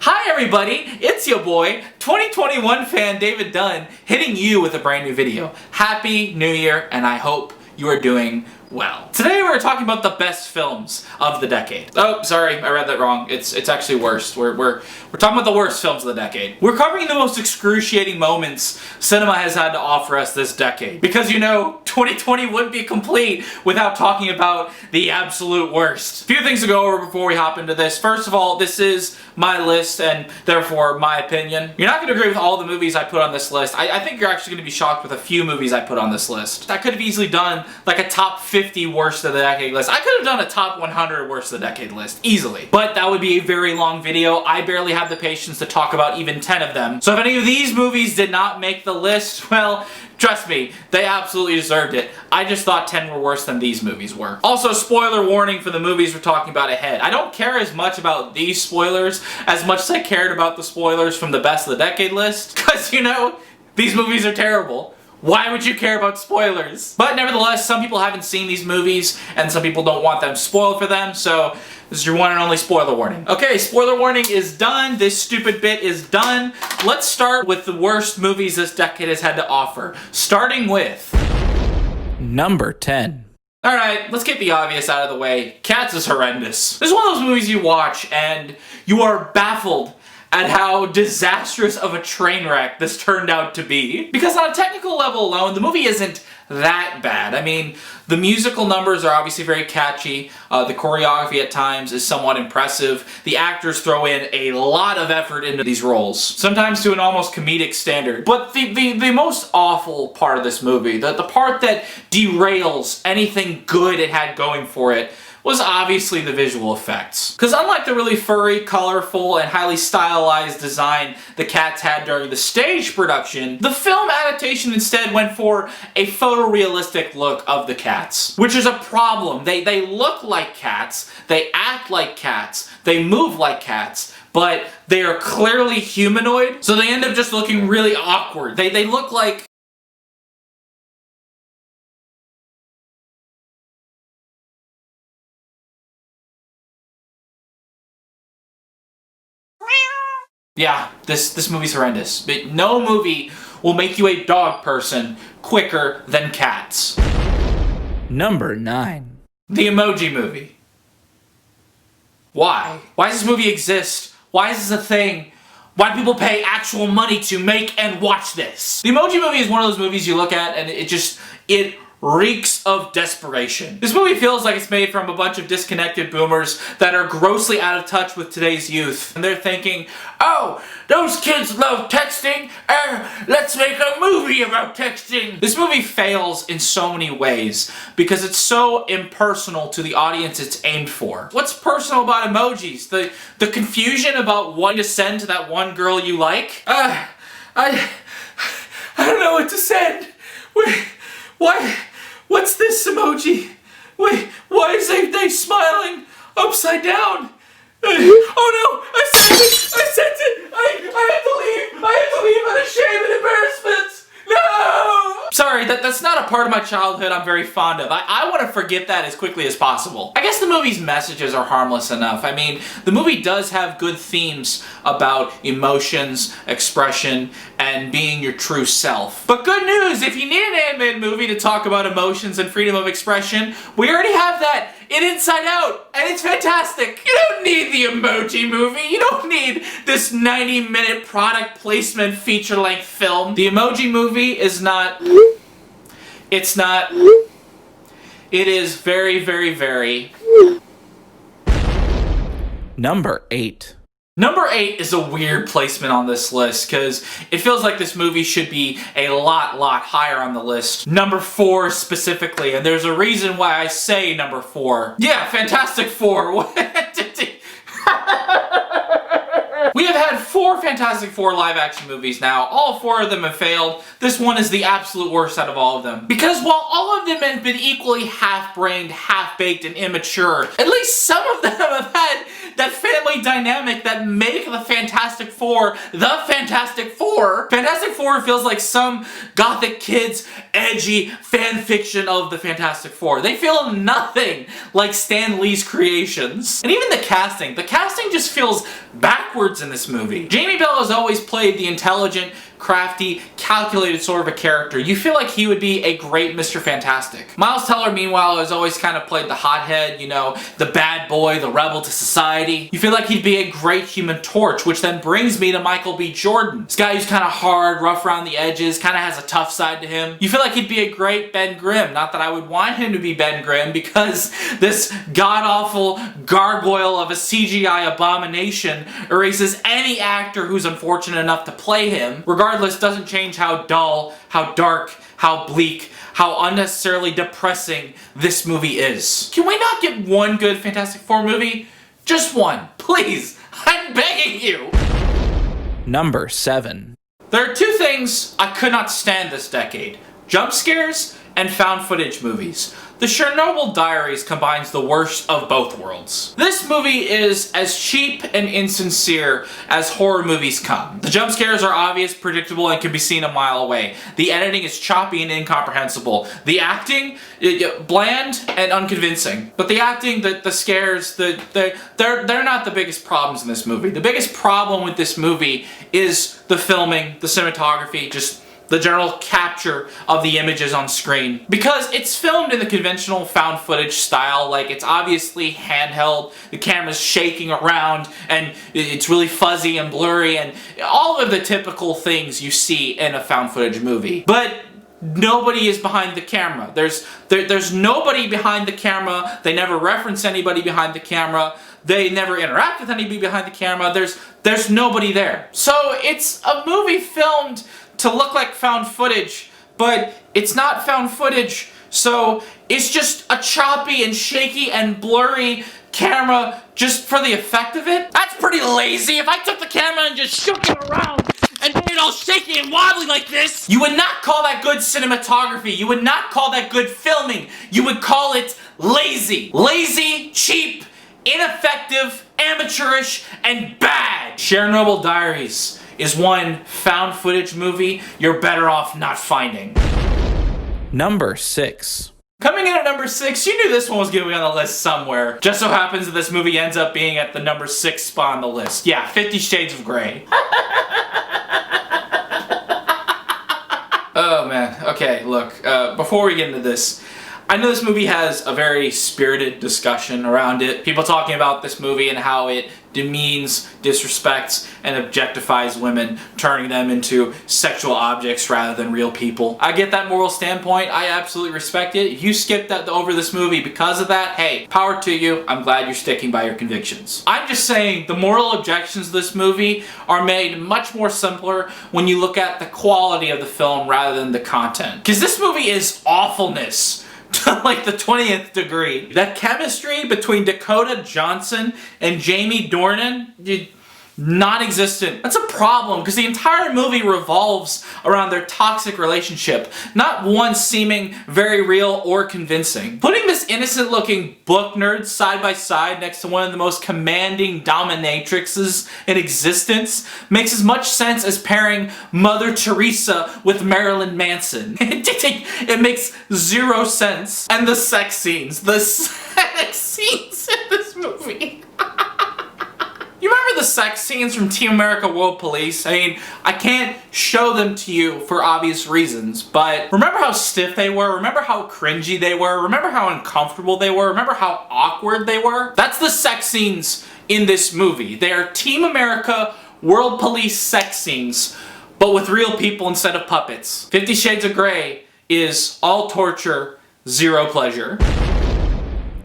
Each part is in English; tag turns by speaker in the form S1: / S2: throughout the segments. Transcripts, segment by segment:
S1: Hi everybody, it's your boy, 2021 fan David Dunn, hitting you with a brand new video. Happy New Year, and I hope you are doing well. Today we're talking about the best films of the decade. Oh, sorry, I read that wrong. It's actually worst. We're talking about the worst films of the decade. We're covering the most excruciating moments cinema has had to offer us this decade. Because you know, 2020 wouldn't be complete without talking about the absolute worst. A few things to go over before we hop into this. First of all, this is my list and therefore my opinion. You're not going to agree with all the movies I put on this list. I think you're actually going to be shocked with a few movies I put on this list. I could have easily done like a top 50 worst of the decade list. I could have done a top 100 worst of the decade list, easily. But that would be a very long video. I barely have the patience to talk about even 10 of them. So if any of these movies did not make the list, well, trust me, they absolutely deserved it. I just thought 10 were worse than these movies were. Also, spoiler warning for the movies we're talking about ahead. I don't care as much about these spoilers as much as I cared about the spoilers from the best of the decade list. Because, you know, these movies are terrible. Why would you care about spoilers? But nevertheless, some people haven't seen these movies, and some people don't want them spoiled for them, so this is your one and only spoiler warning. Okay, spoiler warning is done. This stupid bit is done. Let's start with the worst movies this decade has had to offer. Starting with number 10. Alright, let's get the obvious out of the way. Cats is horrendous. This is one of those movies you watch, and you are baffled at how disastrous of a train wreck this turned out to be. Because on a technical level alone, the movie isn't that bad. I mean, the musical numbers are obviously very catchy. The choreography at times is somewhat impressive. The actors throw in a lot of effort into these roles, sometimes to an almost comedic standard. But the most awful part of this movie, the part that derails anything good it had going for it, was obviously the visual effects. Because unlike the really furry, colorful, and highly stylized design the cats had during the stage production, the film adaptation instead went for a photorealistic look of the cats. Which is a problem. They look like cats, they act like cats, they move like cats, but they are clearly humanoid, so they end up just looking really awkward. They look like yeah, this movie's horrendous. But no movie will make you a dog person quicker than Cats. Number 9. The Emoji Movie. Why? Why does this movie exist? Why is this a thing? Why do people pay actual money to make and watch this? The Emoji Movie is one of those movies you look at and it reeks of desperation. This movie feels like it's made from a bunch of disconnected boomers that are grossly out of touch with today's youth. And they're thinking, oh, those kids love texting, let's make a movie about texting. This movie fails in so many ways because it's so impersonal to the audience it's aimed for. What's personal about emojis? The confusion about wanting to send to that one girl you like? I don't know what to send. Why? What's this emoji? Wait, why is they smiling upside down? Oh no! I sent it! I had to leave out of shame and embarrassment! No! Sorry, that's not a part of my childhood I'm very fond of. I want to forget that as quickly as possible. I guess the movie's messages are harmless enough. I mean, the movie does have good themes about emotions, expression, and being your true self. But good news, if you need an animated movie to talk about emotions and freedom of expression, we already have that in Inside Out, and it's fantastic. You don't need the Emoji Movie. You don't need this 90-minute product placement feature-length film. The Emoji Movie is not... It's not... It is very, very, very... Number 8. Number 8 is a weird placement on this list because it feels like this movie should be a lot higher on the list. Number 4 specifically, and there's a reason why I say number 4. Yeah, Fantastic Four. We have had 4 Fantastic Four live-action movies now. All 4 of them have failed. This one is the absolute worst out of all of them. Because while all of them have been equally half-brained, half-baked, and immature, at least some of them have had that family dynamic that make the Fantastic Four the Fantastic Four. Fantastic Four feels like some gothic kid's edgy fan fiction of the Fantastic Four. They feel nothing like Stan Lee's creations. And even the casting just feels backwards in this movie. Jamie Bell has always played the intelligent, crafty, calculated sort of a character. You feel like he would be a great Mr. Fantastic. Miles Teller, meanwhile, has always kind of played the hothead, you know, the bad boy, the rebel to society. You feel like he'd be a great Human Torch, which then brings me to Michael B. Jordan. This guy who's kind of hard, rough around the edges, kind of has a tough side to him. You feel like he'd be a great Ben Grimm. Not that I would want him to be Ben Grimm, because this god-awful gargoyle of a CGI abomination erases any actor who's unfortunate enough to play him. Regardless, doesn't change how dull, how dark, how bleak, how unnecessarily depressing this movie is. Can we not get one good Fantastic Four movie? Just one, please. I'm begging you. Number 7. There are two things I could not stand this decade: jump scares and found footage movies. The Chernobyl Diaries combines the worst of both worlds. This movie is as cheap and insincere as horror movies come. The jump scares are obvious, predictable, and can be seen a mile away. The editing is choppy and incomprehensible. The acting, bland and unconvincing. But the acting, the scares, they're not the biggest problems in this movie. The biggest problem with this movie is the filming, the cinematography, just the general capture of the images on screen. Because it's filmed in the conventional found footage style, like it's obviously handheld, the camera's shaking around, and it's really fuzzy and blurry, and all of the typical things you see in a found footage movie. But nobody is behind the camera. There's nobody behind the camera. They never reference anybody behind the camera. They never interact with anybody behind the camera. There's nobody there. So it's a movie filmed to look like found footage, but it's not found footage, so it's just a choppy and shaky and blurry camera just for the effect of it. That's pretty lazy. If I took the camera and just shook it around and made it all shaky and wobbly like this, you would not call that good cinematography. You would not call that good filming. You would call it lazy. Lazy, cheap, ineffective, amateurish, and bad. Chernobyl Diaries is one found footage movie you're better off not finding. Number 6. Coming in at number 6, you knew this one was going to be on the list somewhere. Just so happens that this movie ends up being at the number 6 spot on the list. Yeah, 50 Shades of Grey. Oh man, okay, look, before we get into this, I know this movie has a very spirited discussion around it. People talking about this movie and how it demeans, disrespects, and objectifies women, turning them into sexual objects rather than real people. I get that moral standpoint. I absolutely respect it. If you skipped that over this movie because of that, hey, power to you. I'm glad you're sticking by your convictions. I'm just saying the moral objections to this movie are made much more simpler when you look at the quality of the film rather than the content. Because this movie is awfulness to like the 20th degree. That chemistry between Dakota Johnson and Jamie Dornan, non-existent. That's a problem, because the entire movie revolves around their toxic relationship, not one seeming very real or convincing. Putting this innocent-looking book nerd side by side next to one of the most commanding dominatrixes in existence makes as much sense as pairing Mother Teresa with Marilyn Manson. It makes zero sense. And the sex scenes in this movie. You remember the sex scenes from Team America World Police? I mean, I can't show them to you for obvious reasons, but remember how stiff they were? Remember how cringy they were? Remember how uncomfortable they were? Remember how awkward they were? That's the sex scenes in this movie. They are Team America World Police sex scenes, but with real people instead of puppets. 50 Shades of Grey is all torture, zero pleasure.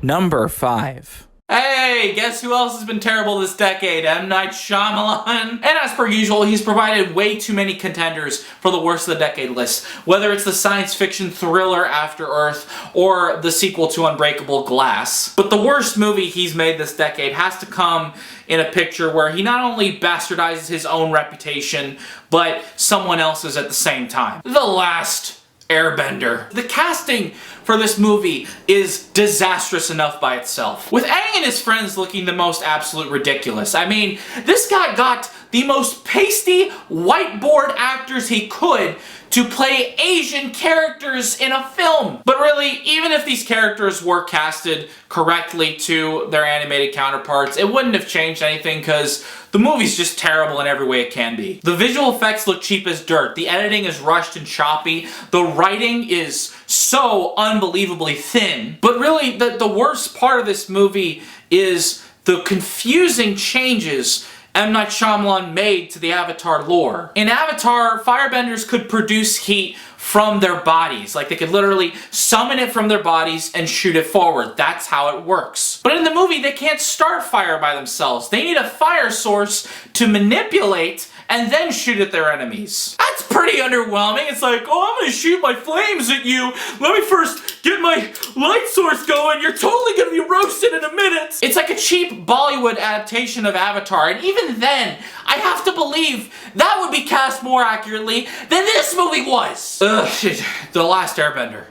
S1: Number 5. Hey, guess who else has been terrible this decade? M. Night Shyamalan. And as per usual, he's provided way too many contenders for the worst of the decade list. Whether it's the science fiction thriller After Earth or the sequel to Unbreakable Glass. But the worst movie he's made this decade has to come in a picture where he not only bastardizes his own reputation, but someone else's at the same time. The Last Airbender. The casting for this movie is disastrous enough by itself. With Aang and his friends looking the most absolute ridiculous. I mean, this guy got the most pasty whiteboard actors he could to play Asian characters in a film. But really, even if these characters were casted correctly to their animated counterparts, it wouldn't have changed anything because the movie's just terrible in every way it can be. The visual effects look cheap as dirt. The editing is rushed and choppy. The writing is so unbelievably thin. But really, the worst part of this movie is the confusing changes M. Night Shyamalan made to the Avatar lore. In Avatar, firebenders could produce heat from their bodies. Like, they could literally summon it from their bodies and shoot it forward. That's how it works. But in the movie, they can't start fire by themselves. They need a fire source to manipulate and then shoot at their enemies. That's pretty underwhelming. It's like, oh, I'm gonna shoot my flames at you. Let me first get my light source going. You're totally gonna be roasted in a minute. It's like a cheap Bollywood adaptation of Avatar, and even then, I have to believe that would be cast more accurately than this movie was. Ugh, shit. The Last Airbender.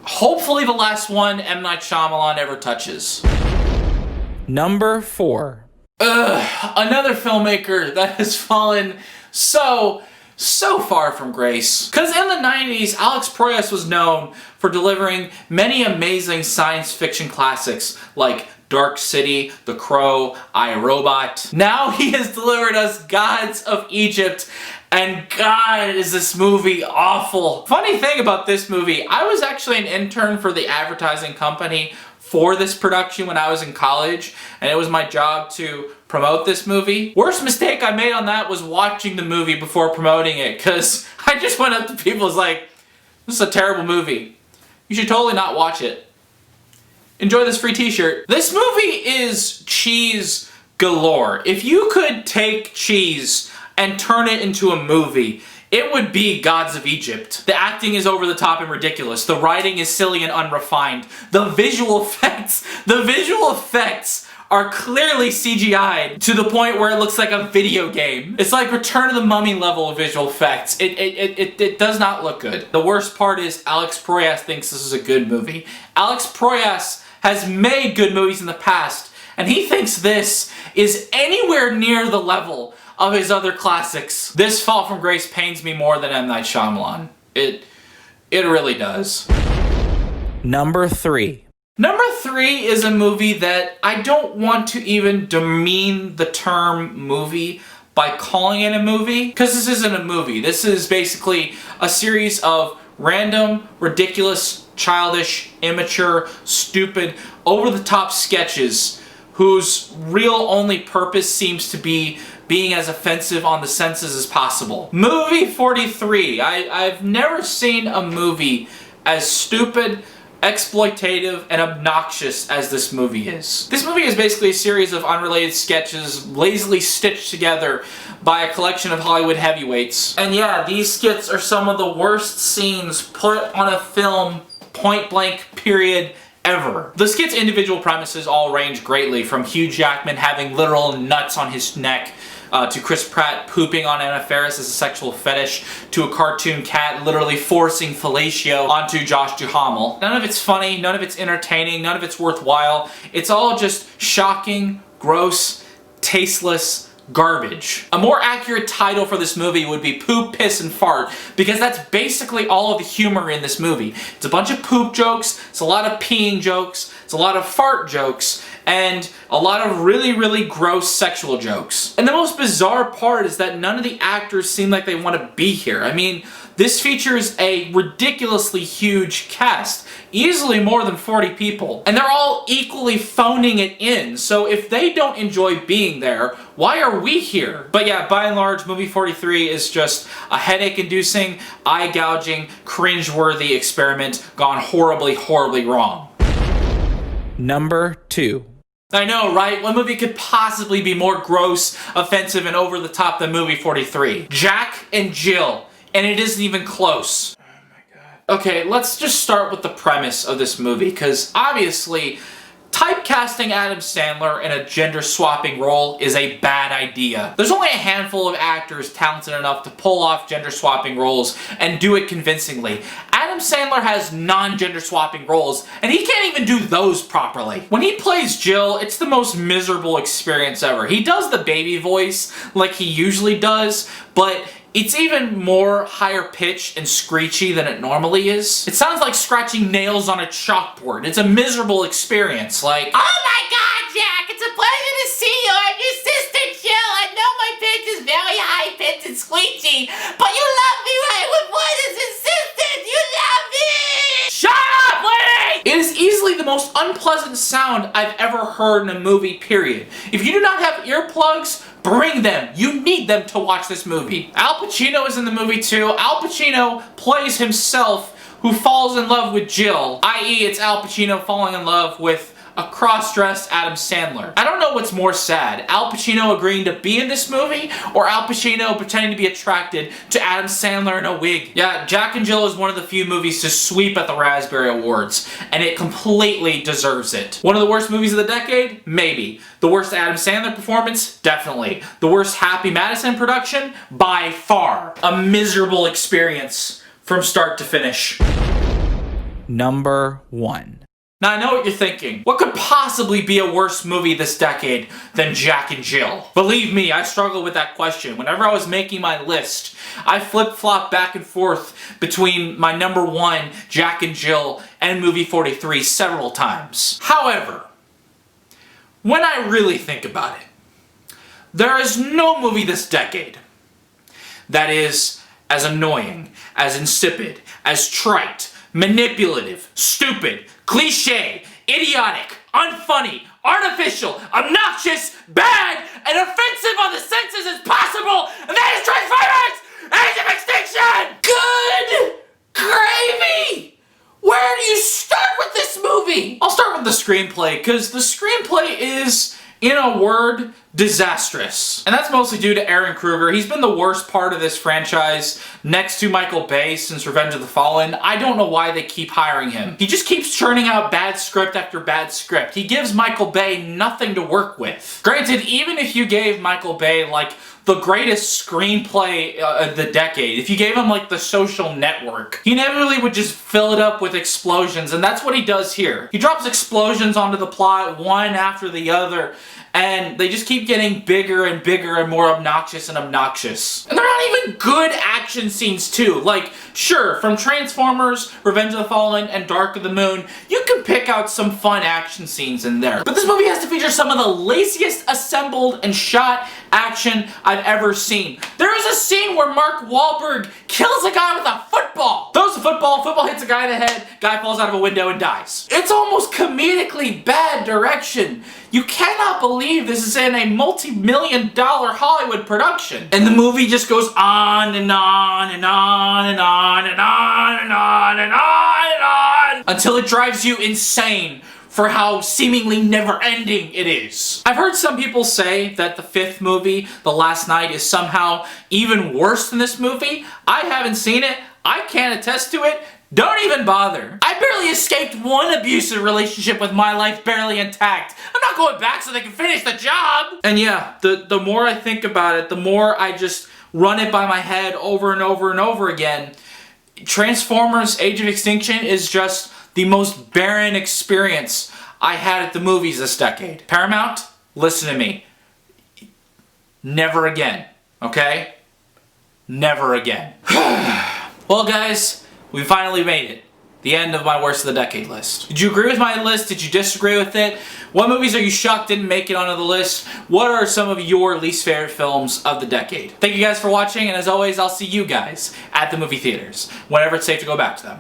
S1: Hopefully the last one M. Night Shyamalan ever touches. Number 4. Another filmmaker that has fallen so far from grace. Because in the 90s, Alex Proyas was known for delivering many amazing science fiction classics like Dark City, The Crow, I, Robot. Now he has delivered us Gods of Egypt, and God, is this movie awful. Funny thing about this movie, I was actually an intern for the advertising company for this production when I was in college, and it was my job to promote this movie. Worst mistake I made on that was watching the movie before promoting it, because I just went up to people and was like, this is a terrible movie. You should totally not watch it. Enjoy this free t-shirt. This movie is cheese galore. If you could take cheese and turn it into a movie, it would be Gods of Egypt. The acting is over the top and ridiculous. The writing is silly and unrefined. The visual effects are clearly CGI'd to the point where it looks like a video game. It's like Return of the Mummy level of visual effects. It does not look good. The worst part is Alex Proyas thinks this is a good movie. Alex Proyas has made good movies in the past, and he thinks this is anywhere near the level of his other classics. This fall from grace pains me more than M. Night Shyamalan. It really does. Number 3. Number 3 is a movie that I don't want to even demean the term movie by calling it a movie, because this isn't a movie. This is basically a series of random, ridiculous, childish, immature, stupid, over-the-top sketches whose real only purpose seems to be being as offensive on the senses as possible. Movie 43. I've never seen a movie as stupid, exploitative, and obnoxious as this movie is. This movie is basically a series of unrelated sketches lazily stitched together by a collection of Hollywood heavyweights. And yeah, these skits are some of the worst scenes put on a film, point blank, period, ever. The skit's individual premises all range greatly, from Hugh Jackman having literal nuts on his neck, to Chris Pratt pooping on Anna Faris as a sexual fetish, to a cartoon cat literally forcing fellatio onto Josh Duhamel. None of it's funny, none of it's entertaining, none of it's worthwhile. It's all just shocking, gross, tasteless garbage. A more accurate title for this movie would be Poop, Piss, and Fart, because that's basically all of the humor in this movie. It's a bunch of poop jokes, it's a lot of peeing jokes, it's a lot of fart jokes, and a lot of really, really gross sexual jokes. And the most bizarre part is that none of the actors seem like they want to be here. I mean, this features a ridiculously huge cast, easily more than 40 people, and they're all equally phoning it in. So if they don't enjoy being there, why are we here? But yeah, by and large, movie 43 is just a headache-inducing, eye-gouging, cringe-worthy experiment gone horribly, horribly wrong. Number 2. I know, right? What movie could possibly be more gross, offensive, and over the top than movie 43? Jack and Jill. And it isn't even close. Oh my god. Okay, let's just start with the premise of this movie, because obviously, typecasting Adam Sandler in a gender-swapping role is a bad idea. There's only a handful of actors talented enough to pull off gender-swapping roles and do it convincingly. Adam Adam Sandler has non-gender swapping roles, and he can't even do those properly. When he plays Jill, it's the most miserable experience ever. He does the baby voice like he usually does, but it's even more higher pitched and screechy than it normally is. It sounds like scratching nails on a chalkboard. It's a miserable experience, like, oh my god, Jack, it's a pleasure to see you. I'm your sister, Jill. I know my pitch is very high pitched and screechy, but you love me right with what is insistent. You love me! Shut up, lady! It is easily the most unpleasant sound I've ever heard in a movie, period. If you do not have earplugs, bring them. You need them to watch this movie. Al Pacino is in the movie too. Al Pacino plays himself who falls in love with Jill, i.e. it's Al Pacino falling in love with a cross-dressed Adam Sandler. I don't know what's more sad, Al Pacino agreeing to be in this movie, or Al Pacino pretending to be attracted to Adam Sandler in a wig. Yeah, Jack and Jill is one of the few movies to sweep at the Raspberry Awards, and it completely deserves it. One of the worst movies of the decade? Maybe. The worst Adam Sandler performance? Definitely. The worst Happy Madison production? By far. A miserable experience from start to finish. Number 1. Now, I know what you're thinking. What could possibly be a worse movie this decade than Jack and Jill? Believe me, I struggled with that question. Whenever I was making my list, I flip-flopped back and forth between my number 1, Jack and Jill, and movie 43 several times. However, when I really think about it, there is no movie this decade that is as annoying, as insipid, as trite, manipulative, stupid, cliche, idiotic, unfunny, artificial, obnoxious, bad, and offensive on the senses as possible, and that is Transformers! Age of Extinction! Good gravy! Where do you start with this movie? I'll start with the screenplay, because the screenplay is, in a word, disastrous. And that's mostly due to Aaron Kruger. He's been the worst part of this franchise, next to Michael Bay since Revenge of the Fallen. I don't know why they keep hiring him. He just keeps churning out bad script after bad script. He gives Michael Bay nothing to work with. Granted, even if you gave Michael Bay, like, the greatest screenplay of the decade, if you gave him, like, The Social Network, he inevitably would just fill it up with explosions, and that's what he does here. He drops explosions onto the plot, one after the other, and they just keep getting bigger and bigger and more obnoxious and obnoxious. And they're not even good action scenes too. Like, sure, from Transformers, Revenge of the Fallen, and Dark of the Moon, you can pick out some fun action scenes in there. But this movie has to feature some of the laziest assembled and shot action I've ever seen. There is a scene where Mark Wahlberg kills a guy with a football. Throws a football hits a guy in the head, guy falls out of a window and dies. It's almost comedically bad direction. You cannot believe this is in a multi-million-dollar Hollywood production. And the movie just goes on and on and on and on and on and on and on and on until it drives you insane for how seemingly never-ending it is. I've heard some people say that the 5th movie, The Last Night, is somehow even worse than this movie. I haven't seen it. I can't attest to it. Don't even bother. I barely escaped one abusive relationship with my life barely intact. I'm not going back so they can finish the job. And yeah, the more I think about it, the more I just run it by my head over and over and over again. Transformers Age of Extinction is just the most barren experience I had at the movies this decade. Paramount, listen to me. Never again, okay? Never again. Well, guys, we finally made it. The end of my worst of the decade list. Did you agree with my list? Did you disagree with it? What movies are you shocked didn't make it onto the list? What are some of your least favorite films of the decade? Thank you guys for watching, and as always, I'll see you guys at the movie theaters, whenever it's safe to go back to them.